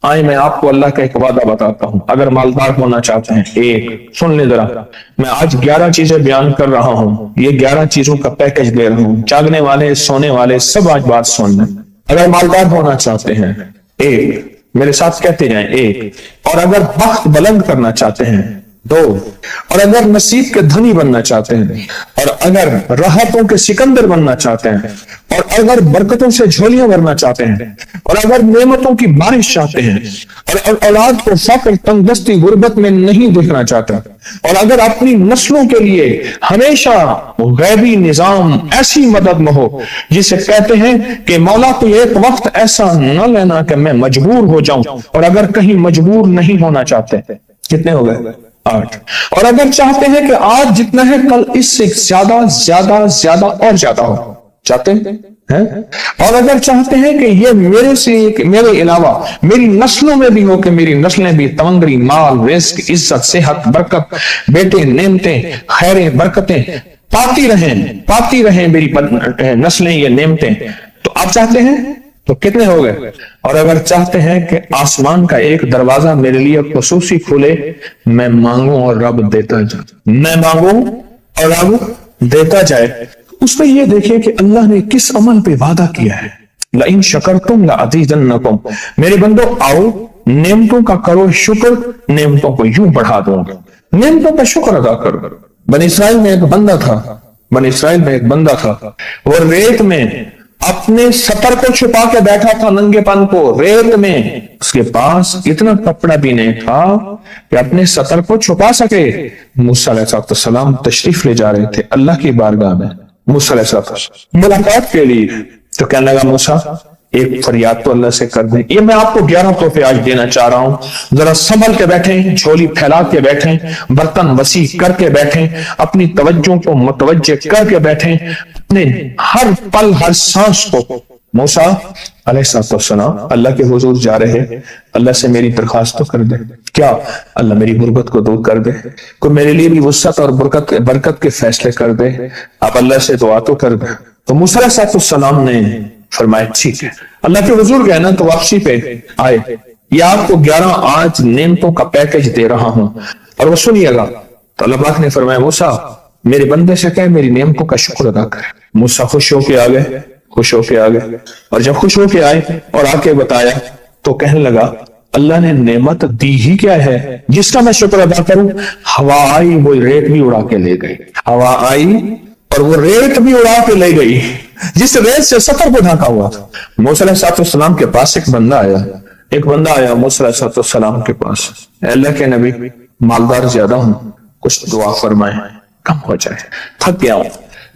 آئے میں آپ کو اللہ کا ایک وعدہ بتاتا ہوں، اگر مالدار ہونا چاہتے ہیں، ایک سن لیں ذرا، میں آج 11 چیزیں بیان کر رہا ہوں، یہ 11 چیزوں کا پیکج دے رہا ہوں، جاگنے والے سونے والے سب آج بات سن لیں۔ اگر مالدار ہونا چاہتے ہیں، ایک، میرے ساتھ کہتے جائیں، ایک، اور اگر بخت بلند کرنا چاہتے ہیں، دو، اور اگر نصیب کے دھنی بننا چاہتے ہیں، اور اگر راحتوں کے سکندر بننا چاہتے ہیں، اور اگر برکتوں سے جھولیاں بھرنا چاہتے ہیں، اور اگر نعمتوں کی بارش چاہتے ہیں، اور اولاد کو فقر، تنگدستی، غربت میں نہیں دیکھنا چاہتا، اور اگر اپنی نسلوں کے لیے ہمیشہ غیبی نظام ایسی مدد میں ہو جسے کہتے ہیں کہ مولا تو ایک وقت ایسا نہ لینا کہ میں مجبور ہو جاؤں، اور اگر کہیں مجبور نہیں ہونا چاہتے، کتنے ہو گئے؟ 8۔ اور اگر چاہتے ہیں کہ آج جتنا ہے کل اس سے زیادہ زیادہ زیادہ اور زیادہ ہو، چاہتے ہیں؟ اور اگر چاہتے ہیں کہ یہ میرے علاوہ میری نسلوں میں بھی ہو، کہ میری نسلیں بھی تمنگری، مال، رزق، عزت، صحت، برکت، بیٹے، نعمتیں، خیریں، برکتیں پاتی رہیں میری نسلیں یہ نعمتیں، تو آپ چاہتے ہیں تو کتنے ہو گئے؟ اور اگر چاہتے ہیں کہ آسمان کا ایک دروازہ میرے لیے خصوصی کھلے، میں مانگوں اور رب دیتا جائے، میں مانگوں اور رب دیتا جائے، اس میں یہ دیکھیں کہ اللہ نے کس عمل پہ وعدہ کیا ہے۔ لَإِن شَكَرْتُمْ لَأَزِيدَنَّكُمْ، میرے بندو آؤ نعمتوں کا کرو شکر، نعمتوں کو یوں بڑھا دوں گا، نعمتوں کا شکر ادا کرو۔ بنی اسرائیل میں ایک بندہ تھا، وہ ریت میں اپنے سطر کو چھپا کے بیٹھا تھا، ننگے پن کو ریت میں، اس کے پاس اتنا کپڑا بھی نہیں تھا کہ اپنے سطر کو چھپا سکے۔ موسیٰ علیہ السلام تشریف لے جا رہے تھے اللہ کی بارگاہ میں، موسیٰ علیہ السلام ملاقات کے لیے، تو کہنے لگا موسیٰ ایک فریاد تو اللہ سے کر دیں۔ یہ میں آپ کو 11 تحفے آج دینا چاہ رہا ہوں، ذرا سنبھل کے بیٹھیں، جھولی پھیلا کے بیٹھیں، برتن وسیع کر کے بیٹھیں، اپنی توجہ کو متوجہ کر کے بیٹھیں، اپنے ہر پل ہر سانس کو۔ موسیٰ علیہ السلام اللہ کے حضور جا رہے، اللہ سے میری درخواست تو کر دے، کیا اللہ میری غربت کو دور کر دے، کوئی میرے لیے بھی وسعت اور برکت کے فیصلے کر دے، آپ اللہ سے دعا تو کر دے۔ تو موسیٰ علیہ السلام نے فرمایا ٹھیک ہے، اللہ کے حضور گئے نا تو واپسی پہ آئے، یہ آپ کو 11 آج نعمتوں کا پیکج دے رہا ہوں، اور وہ سنیے گا۔ تو اللہ پاک نے فرمایا موسیٰ میرے بندے سے کہے میری نعمتوں کا شکر ادا کرے۔ موسیٰ خوش ہو کے آ گئے، اور جب خوش ہو کے آئے اور آ کے بتایا تو کہنے لگا اللہ نے نعمت دی ہی کیا ہے جس کا میں شکر ادا کروں؟ ہوا آئی وہ ریت بھی اڑا کے لے گئی، ہوا آئی اور وہ ریت بھی اڑا کے لے گئی جس ریت سے سفر کو ڈھانکا ہوا تھا۔ موسیٰ علیہ السلام کے پاس ایک بندہ آیا موسیٰ علیہ السلام کے پاس، اے اللہ کے نبی مالدار زیادہ ہوں، کچھ دعا فرمائیں کم ہو جائے، تھک گیا ہوں،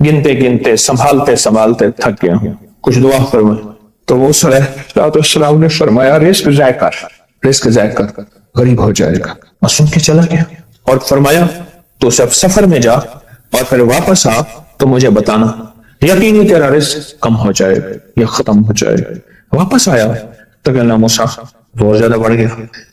گنتے سنبھالتے تھک گیا ہوں، کچھ دعا فرمائیں۔ تو موسیٰ علیہ السلام نے فرمایا رزق ضائع کر غریب ہو جائے گا، اور سن کے چلا گیا، اور فرمایا تو سب سفر میں جا اور پھر واپس آ تو مجھے بتانا، یقینی تیرا رزق کم ہو جائے گا یا ختم ہو جائے گا۔ واپس آیا تو کہنا موسیٰ بہت زیادہ بڑھ گیا،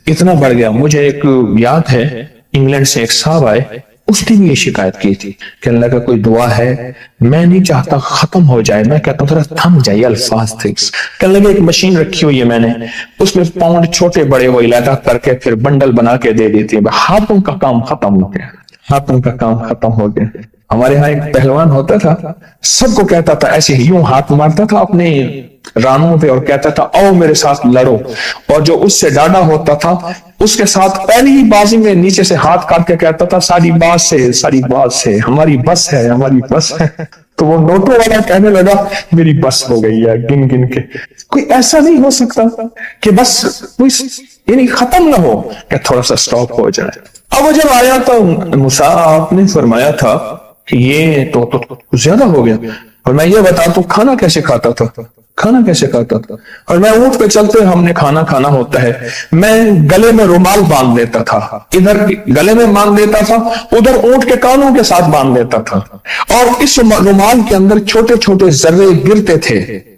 اتنا بڑھ گیا، مجھے ایک یاد ہے انگلینڈ سے ایک صاحب آئے، اس نے بھی یہ شکایت کی تھی، کہنے لگا کوئی دعا ہے، میں نہیں چاہتا ختم ہو جائے، میں کہتا ہوں ذرا تھم جائے الفاظ تھے۔ کہنے لگا ایک مشین رکھی ہوئی ہے میں نے، اس میں پاؤنڈ چھوٹے بڑے وہ علیحدہ کر کے پھر بنڈل بنا کے دے دیتی ہے، ہاتھوں کا کام ختم ہو گیا۔ ہمارے ہاں ایک پہلوان ہوتا تھا، سب کو کہتا تھا ایسے یوں ہاتھ مارتا تھا اپنے رانوں پہ اور کہتا تھا آؤ میرے ساتھ لڑو، اور جو اس سے ڈاڈا ہوتا تھا اس کے ساتھ پہلی ہی بازی میں نیچے سے ہاتھ کاٹ کے کہتا تھا ساری بات سے ہماری بس ہے۔ تو وہ نوٹوں والا کہنے لگا میری بس ہو گئی ہے، گن کے کوئی ایسا نہیں ہو سکتا کہ بس یعنی ختم نہ ہو، کہ تھوڑا سا سٹاپ ہو جائے۔ اب وہ جب آیا تو موسیٰ آپ نے فرمایا تھا کہ یہ تو زیادہ ہو گیا، اور میں یہ بتا تو کھانا کیسے کھاتا تھا، اور میں اونٹ پہ چلتے ہم نے کھانا کھانا ہوتا ہے، میں گلے میں رومال باندھ لیتا تھا، ادھر گلے میں باندھ لیتا تھا، ادھر اونٹ کے کانوں کے ساتھ باندھ لیتا تھا، اور اس رومال کے اندر چھوٹے چھوٹے ذرے گرتے تھے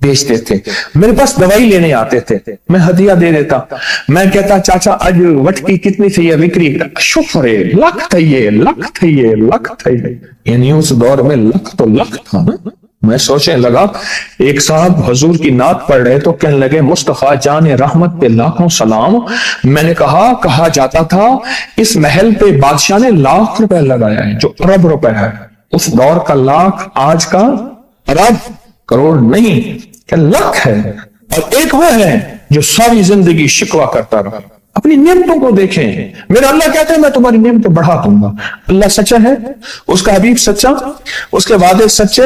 بیچتے تھے، میرے پاس دوائی لینے آتے تھے، میں ہدیہ دے دیتا، میں کہتا چاچا آج وٹکی کتنی تھی یہ وکری، شکر ہے لکھ تھا یہ، لکھ تھا یہ، لکھ تھا یہ، یعنی اس دور میں لکھ تو لکھ تھا نا۔ میں سوچنے لگا، ایک صاحب حضور کی نعت پڑھ رہے تو کہنے لگے مصطفیٰ جان رحمت پہ لاکھوں سلام۔ میں نے کہا جاتا تھا اس محل پہ بادشاہ نے لاکھ روپے لگایا ہے، جو ارب روپے ہے، اس دور کا لاکھ آج کا ارب کروڑ نہیں کہ لکھ ہے۔ اور ایک وہ ہے جو ساری زندگی شکوہ کرتا رہا۔ اپنی نعمتوں کو دیکھیں، میرا اللہ کہتا ہے میں تمہاری نعمتیں بڑھا دوں گا۔ اللہ سچا ہے، اس کا حبیب سچا، اس کے وعدے سچے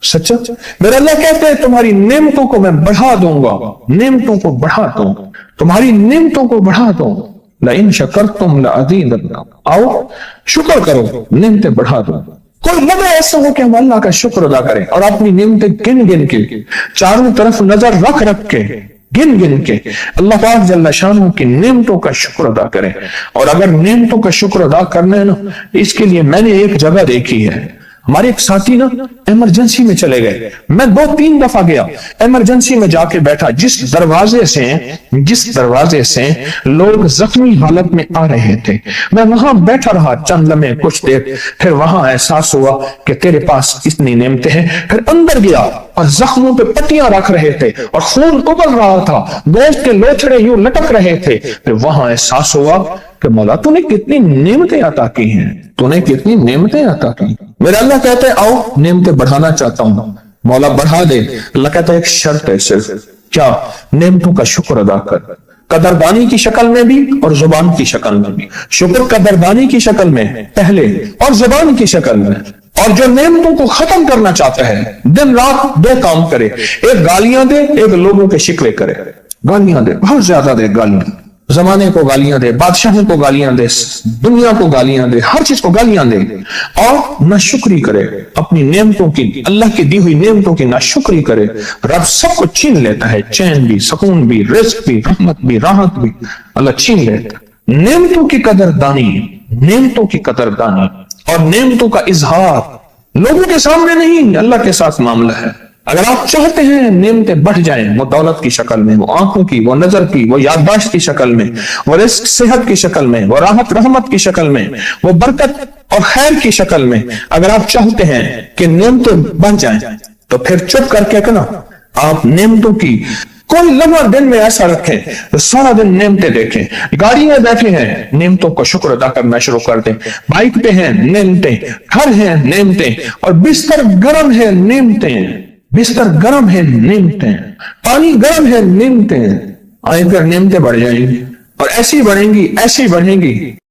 سچا۔ میرا اللہ کہتا ہے تمہاری نعمتوں کو میں بڑھا دوں گا، نعمتوں کو بڑھا دوں گا، تمہاری نعمتوں کو بڑھا دوں گا۔ لئن شکرتم لأزیدنکم، آؤ شکر کرو، نعمتیں بڑھا دوں گا۔ کوئی لمحہ ایسا ہو کہ ہم اللہ کا شکر ادا کریں اور اپنی نعمتیں گن گن کے، چاروں طرف نظر رکھ رکھ کے، گن گن کے اللہ پاک جل شانہ کی نعمتوں کا شکر ادا کریں۔ اور اگر نعمتوں کا شکر ادا کرنا ہے نا، اس کے لیے میں نے ایک جگہ دیکھی ہے، ہمارے ایک ساتھی نا ایمرجنسی میں چلے گئے، میں 2-3 دفعہ گیا، ایمرجنسی میں جا کے بیٹھا، جس دروازے سے لوگ زخمی حالت میں آ رہے تھے، میں وہاں بیٹھا رہا چند لمحے، کچھ دیر، پھر وہاں احساس ہوا کہ تیرے پاس اتنی نعمتیں ہیں۔ پھر اندر گیا اور زخموں پہ پٹیاں رکھ رہے تھے اور خون ابل رہا تھا، گوشت کے لوتھڑے یوں لٹک رہے تھے۔ پھر وہاں احساس ہوا کہ مولا تو نے کتنی نعمتیں عطا کی ہیں، تو نے کتنی نعمتیں عطا کی۔ میرا اللہ کہتا ہے آؤ نعمتیں بڑھانا چاہتا ہوں، مولا بڑھا دے۔ اللہ کہتا ہے ایک شرط ہے صرف، کیا؟ نعمتوں کا شکر ادا کر، قدردانی کی شکل میں بھی اور زبان کی شکل میں بھی۔ شکر قدردانی کی شکل میں پہلے اور زبان کی شکل میں۔ اور جو نعمتوں کو ختم کرنا چاہتا ہے دن رات 2 کام کرے، ایک گالیاں دے، ایک لوگوں کے شکوے کرے۔ گالیاں دے، بہت زیادہ دے گالیاں، زمانے کو گالیاں دے، بادشاہوں کو گالیاں دے، دنیا کو گالیاں دے، ہر چیز کو گالیاں دے، اور ناشکری کرے اپنی نعمتوں کی، اللہ کی دی ہوئی نعمتوں کی ناشکری کرے۔ رب سب کو چھین لیتا ہے، چین بھی، سکون بھی، رزق بھی، رحمت بھی، راحت بھی، اللہ چھین لیتا ہے۔ نعمتوں کی قدردانی، نعمتوں کی قدردانی اور نعمتوں کا اظہار لوگوں کے سامنے نہیں، اللہ کے ساتھ معاملہ ہے۔ اگر آپ چاہتے ہیں نعمتیں بڑھ جائیں، وہ دولت کی شکل میں، وہ آنکھوں کی، وہ نظر کی، وہ یادداشت کی شکل میں، وہ رزق صحت کی شکل میں، وہ راحت رحمت کی شکل میں، وہ برکت اور خیر کی شکل میں، اگر آپ چاہتے ہیں کہ نعمتیں بڑھ جائیں تو پھر چپ کر کے نا آپ نعمتوں کی کوئی لمحہ دن میں ایسا رکھیں تو سارا دن نعمتیں دیکھیں۔ گاڑی میں بیٹھے ہیں، نعمتوں کا شکر ادا کرنا شروع کر دیں۔ بائک پہ ہیں، نعمتیں، گھر ہیں، نعمتیں، اور بستر گرم ہے، نعمتیں، بستر گرم ہے، نعمتیں، پانی گرم ہے، نعمتیں، آئیں پھر نعمتیں بڑھ جائیں گی اور ایسی بڑھیں گی، ایسی بڑھیں گی